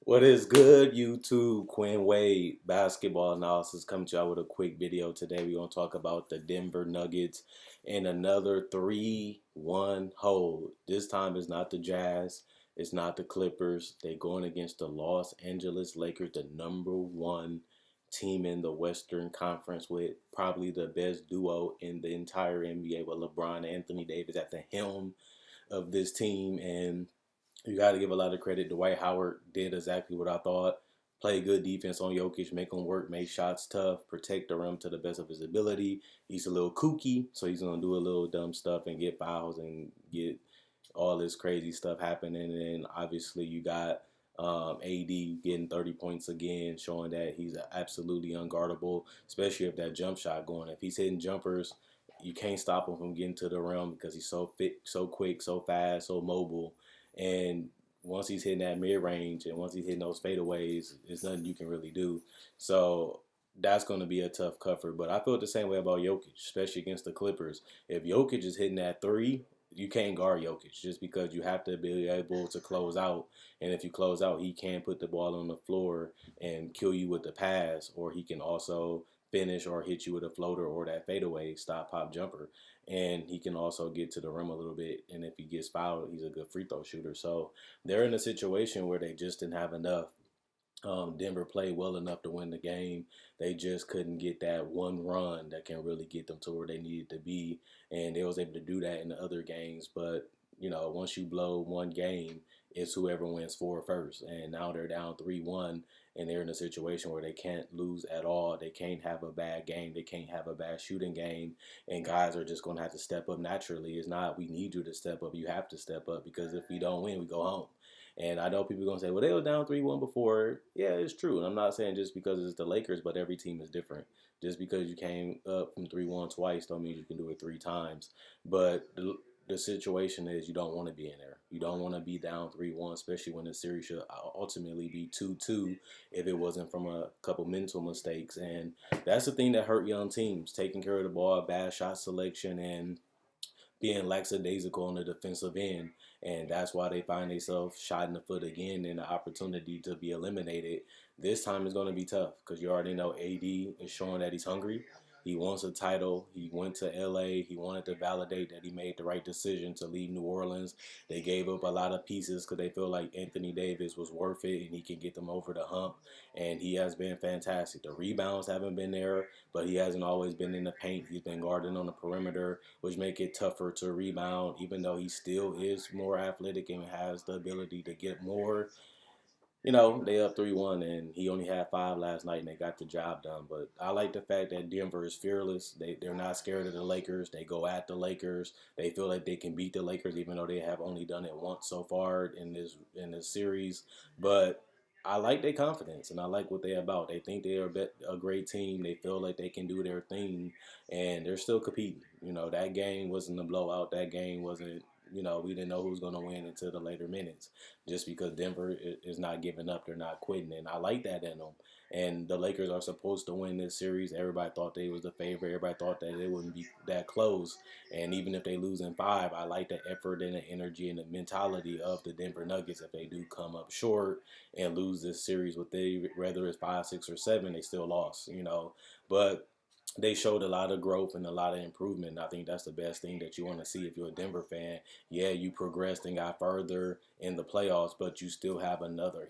What is good, YouTube? Quinn Wade, basketball analysis, coming to you out with a quick video today. We're going to talk about the Denver Nuggets and another 3-1 hold. This time it's not the Jazz, it's not the Clippers. They're going against the Los Angeles Lakers, the number one team in the Western Conference with probably the best duo in the entire NBA with LeBron and Anthony Davis at the helm of this team. And you got to give a lot of credit. Dwight Howard did exactly what I thought. Play good defense on Jokic, make him work, make shots tough, protect the rim to the best of his ability. He's a little kooky, so he's gonna do a little dumb stuff and get fouls and get all this crazy stuff happening. And obviously, you got AD getting 30 points again, showing that he's absolutely unguardable, especially if that jump shot going. If he's hitting jumpers, you can't stop him from getting to the rim because he's so fit, so quick, so fast, so mobile. And once he's hitting that mid range and once he's hitting those fadeaways, there's nothing you can really do. So that's going to be a tough cover. But I feel the same way about Jokic, especially against the Clippers. If Jokic is hitting that three, you can't guard Jokic just because you have to be able to close out. And if you close out, he can put the ball on the floor and kill you with the pass, or he can also finish or hit you with a floater or that fadeaway stop pop jumper. And he can also get to the rim a little bit. And if he gets fouled, he's a good free throw shooter. So they're in a situation where they just didn't have enough. Denver played well enough to win the game. They just couldn't get that one run that can really get them to where they needed to be, and they was able to do that in the other games. But once you blow one game, it's whoever wins four first. And now they're down 3-1, and they're in a situation where they can't lose at all. They can't have a bad game. They can't have a bad shooting game, and guys are just going to have to step up naturally. It's not we need you to step up. You have to step up because if we don't win, we go home. And I know people are gonna say, well, they were down 3-1 before. Yeah, it's true. And I'm not saying just because it's the Lakers, but every team is different. Just because you came up from 3-1 twice don't mean you can do it three times. But the situation is you don't want to be in there. You don't want to be down 3-1, especially when the series should ultimately be 2-2 if it wasn't from a couple mental mistakes. And that's the thing that hurt young teams, taking care of the ball, bad shot selection, and being lackadaisical on the defensive end. And that's why they find themselves shot in the foot again and the opportunity to be eliminated. This time is going to be tough because you already know AD is showing that he's hungry. He wants a title. He went to LA. He wanted to validate that he made the right decision to leave New Orleans. They gave up a lot of pieces because they feel like Anthony Davis was worth it and he can get them over the hump. And he has been fantastic. The rebounds haven't been there, but he hasn't always been in the paint. He's been guarding on the perimeter, which make it tougher to rebound, even though he still is more athletic and has the ability to get more. They up 3-1 and he only had five last night and they got the job done. But I like the fact that Denver is fearless. They're not scared of the Lakers. They go at the Lakers. They feel like they can beat the Lakers even though they have only done it once so far in this series. But I like their confidence and I like what they're about. They think they're a great team. They feel like they can do their thing and they're still competing. That game wasn't a blowout. That game wasn't, we didn't know who was going to win until the later minutes just because Denver is not giving up. They're not quitting. And I like that in them. And the Lakers are supposed to win this series. Everybody thought they was the favorite. Everybody thought that it wouldn't be that close. And even if they lose in five, I like the effort and the energy and the mentality of the Denver Nuggets. If they do come up short and lose this series with whether it's 5, 6, or 7, they still lost. But they showed a lot of growth and a lot of improvement. I think that's the best thing that you want to see if you're a Denver fan. Yeah, you progressed and got further in the playoffs, but you still have another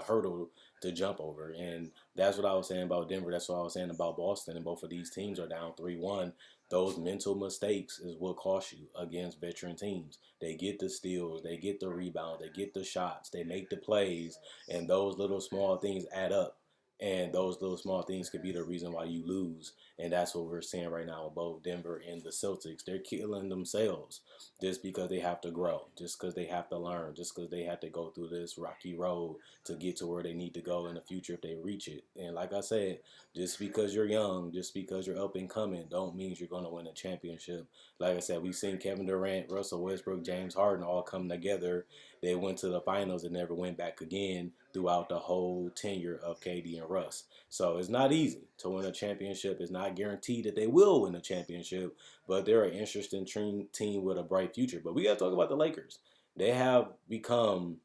hurdle to jump over. And that's what I was saying about Denver. That's what I was saying about Boston. And both of these teams are down 3-1. Those mental mistakes is what cost you against veteran teams. They get the steals, they get the rebounds, they get the shots, they make the plays, and those little small things add up. And those little small things could be the reason why you lose. And that's what we're seeing right now with both Denver and the Celtics. They're killing themselves just because they have to grow, just because they have to learn, just because they have to go through this rocky road to get to where they need to go in the future if they reach it. And like I said, just because you're young, just because you're up and coming, don't mean you're going to win a championship. Like I said, we've seen Kevin Durant, Russell Westbrook, James Harden all come together. They went to the finals and never went back again throughout the whole tenure of KD and Russ. So it's not easy to win a championship. It's not guaranteed that they will win a championship, but they're an interesting team with a bright future. But we got to talk about the Lakers. They have become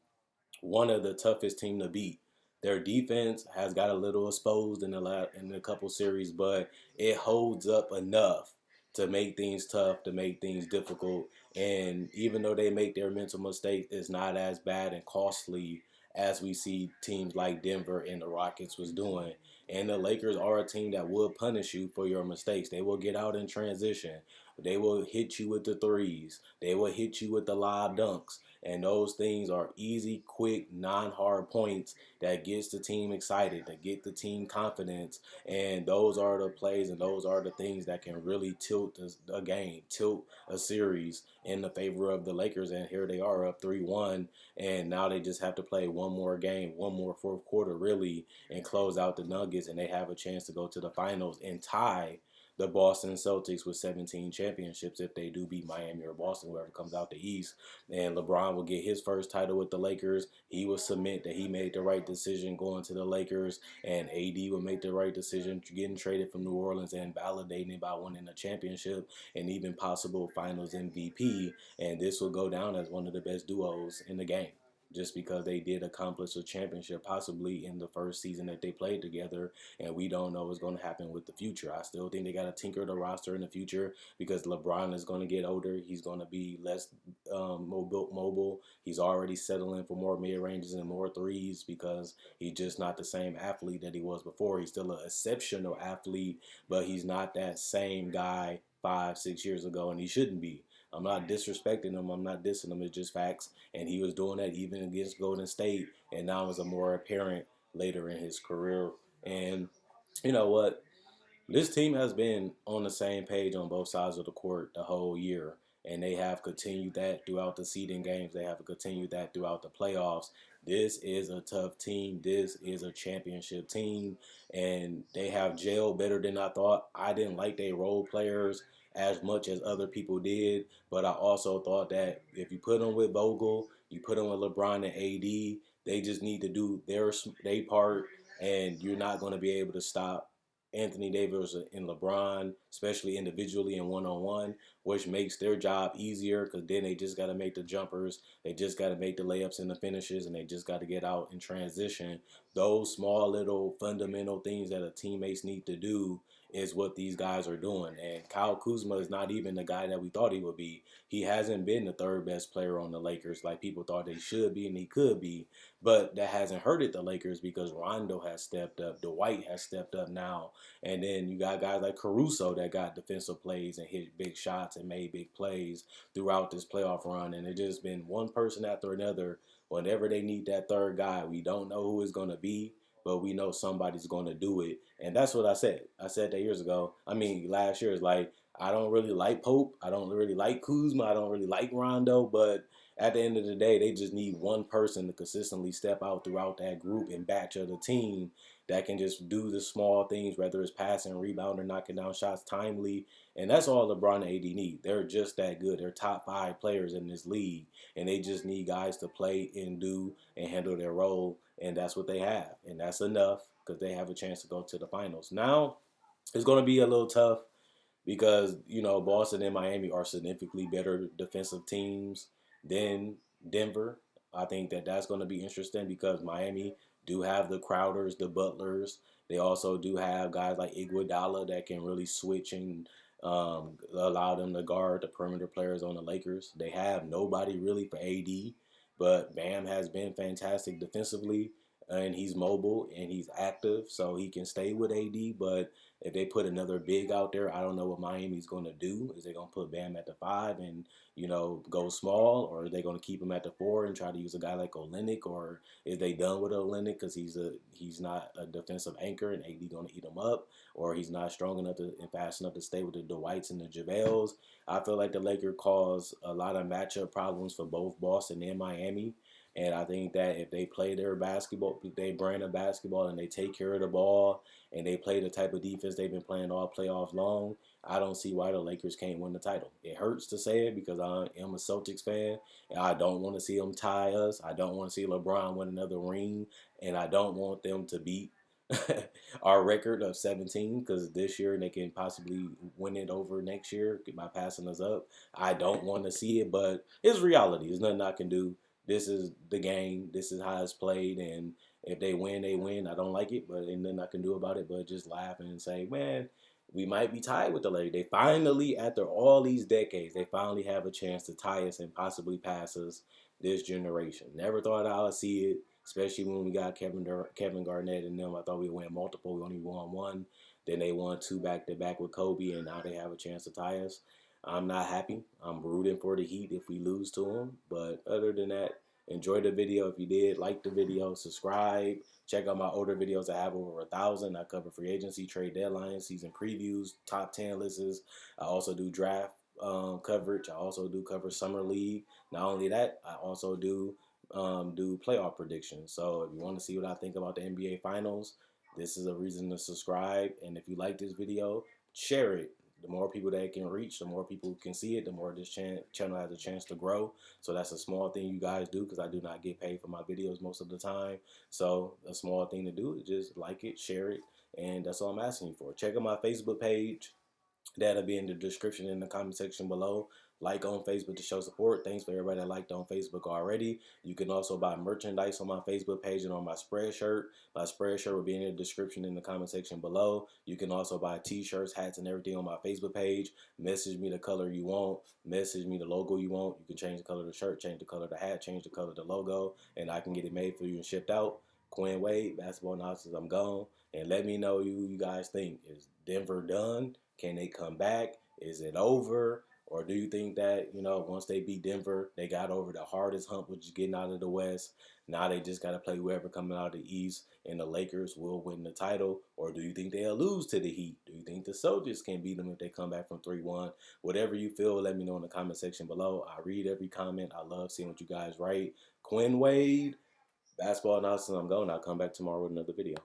one of the toughest team to beat. Their defense has got a little exposed in a couple series, but it holds up enough to make things tough, to make things difficult. And even though they make their mental mistakes, it's not as bad and costly as we see teams like Denver and the Rockets was doing. And the Lakers are a team that will punish you for your mistakes. They will get out in transition. They will hit you with the threes. They will hit you with the lob dunks. And those things are easy, quick, non-hard points that gets the team excited, that get the team confidence. And those are the plays and those are the things that can really tilt a game, tilt a series in the favor of the Lakers. And here they are up 3-1. And now they just have to play one more game, one more fourth quarter, really, and close out the Nuggets. And they have a chance to go to the finals and tie the Boston Celtics with 17 championships if they do beat Miami or Boston, whoever comes out the East. And LeBron will get his first title with the Lakers. He will submit that he made the right decision going to the Lakers, and AD will make the right decision getting traded from New Orleans and validating it by winning a championship and even possible Finals MVP. And this will go down as one of the best duos in the game, just because they did accomplish a championship possibly in the first season that they played together, and we don't know what's going to happen with the future. I still think they got to tinker the roster in the future because LeBron is going to get older. He's going to be less mobile. He's already settling for more mid ranges and more threes because he's just not the same athlete that he was before. He's still an exceptional athlete, but he's not that same guy 5, 6 years ago, and he shouldn't be. I'm not disrespecting him. I'm not dissing him. It's just facts. And he was doing that even against Golden State. And now it's a more apparent later in his career. And you know what? This team has been on the same page on both sides of the court the whole year, and they have continued that throughout the seeding games. They have continued that throughout the playoffs. This is a tough team. This is a championship team, and they have gelled better than I thought. I didn't like their role players as much as other people did, but I also thought that if you put them with Bogle, you put them with LeBron and AD, they just need to do their part, and you're not going to be able to stop Anthony Davis and LeBron, especially individually and one-on-one, which makes their job easier because then they just got to make the jumpers, they just got to make the layups and the finishes, and they just got to get out in transition. Those small little fundamental things that a teammates need to do is what these guys are doing. And Kyle Kuzma is not even the guy that we thought he would be. He hasn't been the third best player on the Lakers like people thought he should be and he could be. But that hasn't hurted the Lakers because Rondo has stepped up. Dwight has stepped up now. And then you got guys like Caruso that got defensive plays and hit big shots and made big plays throughout this playoff run. And it's just been one person after another. Whenever they need that third guy, we don't know who it's going to be, but we know somebody's going to do it. And that's what I said. I said that years ago. I mean, last year is like, I don't really like Pope. I don't really like Kuzma. I don't really like Rondo. But at the end of the day, they just need one person to consistently step out throughout that group and batch of the team that can just do the small things, whether it's passing, rebounding, knocking down shots timely. And that's all LeBron and AD need. They're just that good. They're top 5 players in this league. And they just need guys to play and do and handle their role. And that's what they have. And that's enough because they have a chance to go to the finals. Now, it's going to be a little tough because Boston and Miami are significantly better defensive teams than Denver. I think that that's going to be interesting because Miami do have the Crowders, the Butlers. They also do have guys like Iguodala that can really switch and allow them to guard the perimeter players on the Lakers. They have nobody really for AD, but Bam has been fantastic defensively, and he's mobile and he's active, so he can stay with AD. But if they put another big out there, I don't know what Miami's going to do. Is they going to put Bam at the 5 and go small, or are they going to keep him at the 4 and try to use a guy like Olynyk, or is they done with Olynyk because he's not a defensive anchor and AD going to eat him up, or he's not strong enough and fast enough to stay with the Dwights and the JaVales? I feel like the Lakers cause a lot of matchup problems for both Boston and Miami. And I think that if they play their basketball, they brand of basketball, and they take care of the ball, and they play the type of defense they've been playing all playoffs long, I don't see why the Lakers can't win the title. It hurts to say it because I am a Celtics fan, and I don't want to see them tie us. I don't want to see LeBron win another ring, and I don't want them to beat our record of 17 because this year they can possibly win it over next year by passing us up. I don't want to see it, but it's reality. There's nothing I can do. this is the game. This is how it's played, and if they win, they win. I don't like it, but ain't nothing I can do about it but just laugh and say, man, we might be tied with the Lakers. They finally, after all these decades, they finally have a chance to tie us and possibly pass us this generation. Never thought I would see it, especially when we got Kevin Garnett and them. I thought we would win multiple. We only won one. Then they won two back to back with Kobe, and now they have a chance to tie us. I'm not happy. I'm rooting for the Heat if we lose to them. But other than that, enjoy the video. If you did, like the video, subscribe. Check out my older videos. I have over 1,000. I cover free agency, trade deadlines, season previews, top 10 lists. I also do draft coverage. I also do cover summer league. Not only that, I also do playoff predictions. So if you want to see what I think about the NBA Finals, this is a reason to subscribe. And if you like this video, share it. The more people that it can reach, the more people can see it, the more this channel has a chance to grow. So that's a small thing you guys do, because I do not get paid for my videos most of the time. So a small thing to do is just like it, share it, and that's all I'm asking you for. Check out my Facebook page. That'll be in the description in the comment section below. Like on Facebook to show support. Thanks for everybody that liked on Facebook already. You can also buy merchandise on my Facebook page and on my Spreadshirt. My Spreadshirt will be in the description in the comment section below. You can also buy t-shirts, hats, and everything on my Facebook page. Message me the color you want. Message me the logo you want. You can change the color of the shirt, change the color of the hat, change the color of the logo, and I can get it made for you and shipped out. Quinn Wade, basketball analysis, I'm gone. And let me know you guys think. Is Denver done? Can they come back? Is it over? Or do you think that, once they beat Denver, they got over the hardest hump, which is getting out of the West? Now they just got to play whoever coming out of the East, and the Lakers will win the title? Or do you think they'll lose to the Heat? Do you think the Celtics can beat them if they come back from 3-1? Whatever you feel, let me know in the comment section below. I read every comment. I love seeing what you guys write. Quinn Wade, basketball analysis, I'm going. I'll come back tomorrow with another video.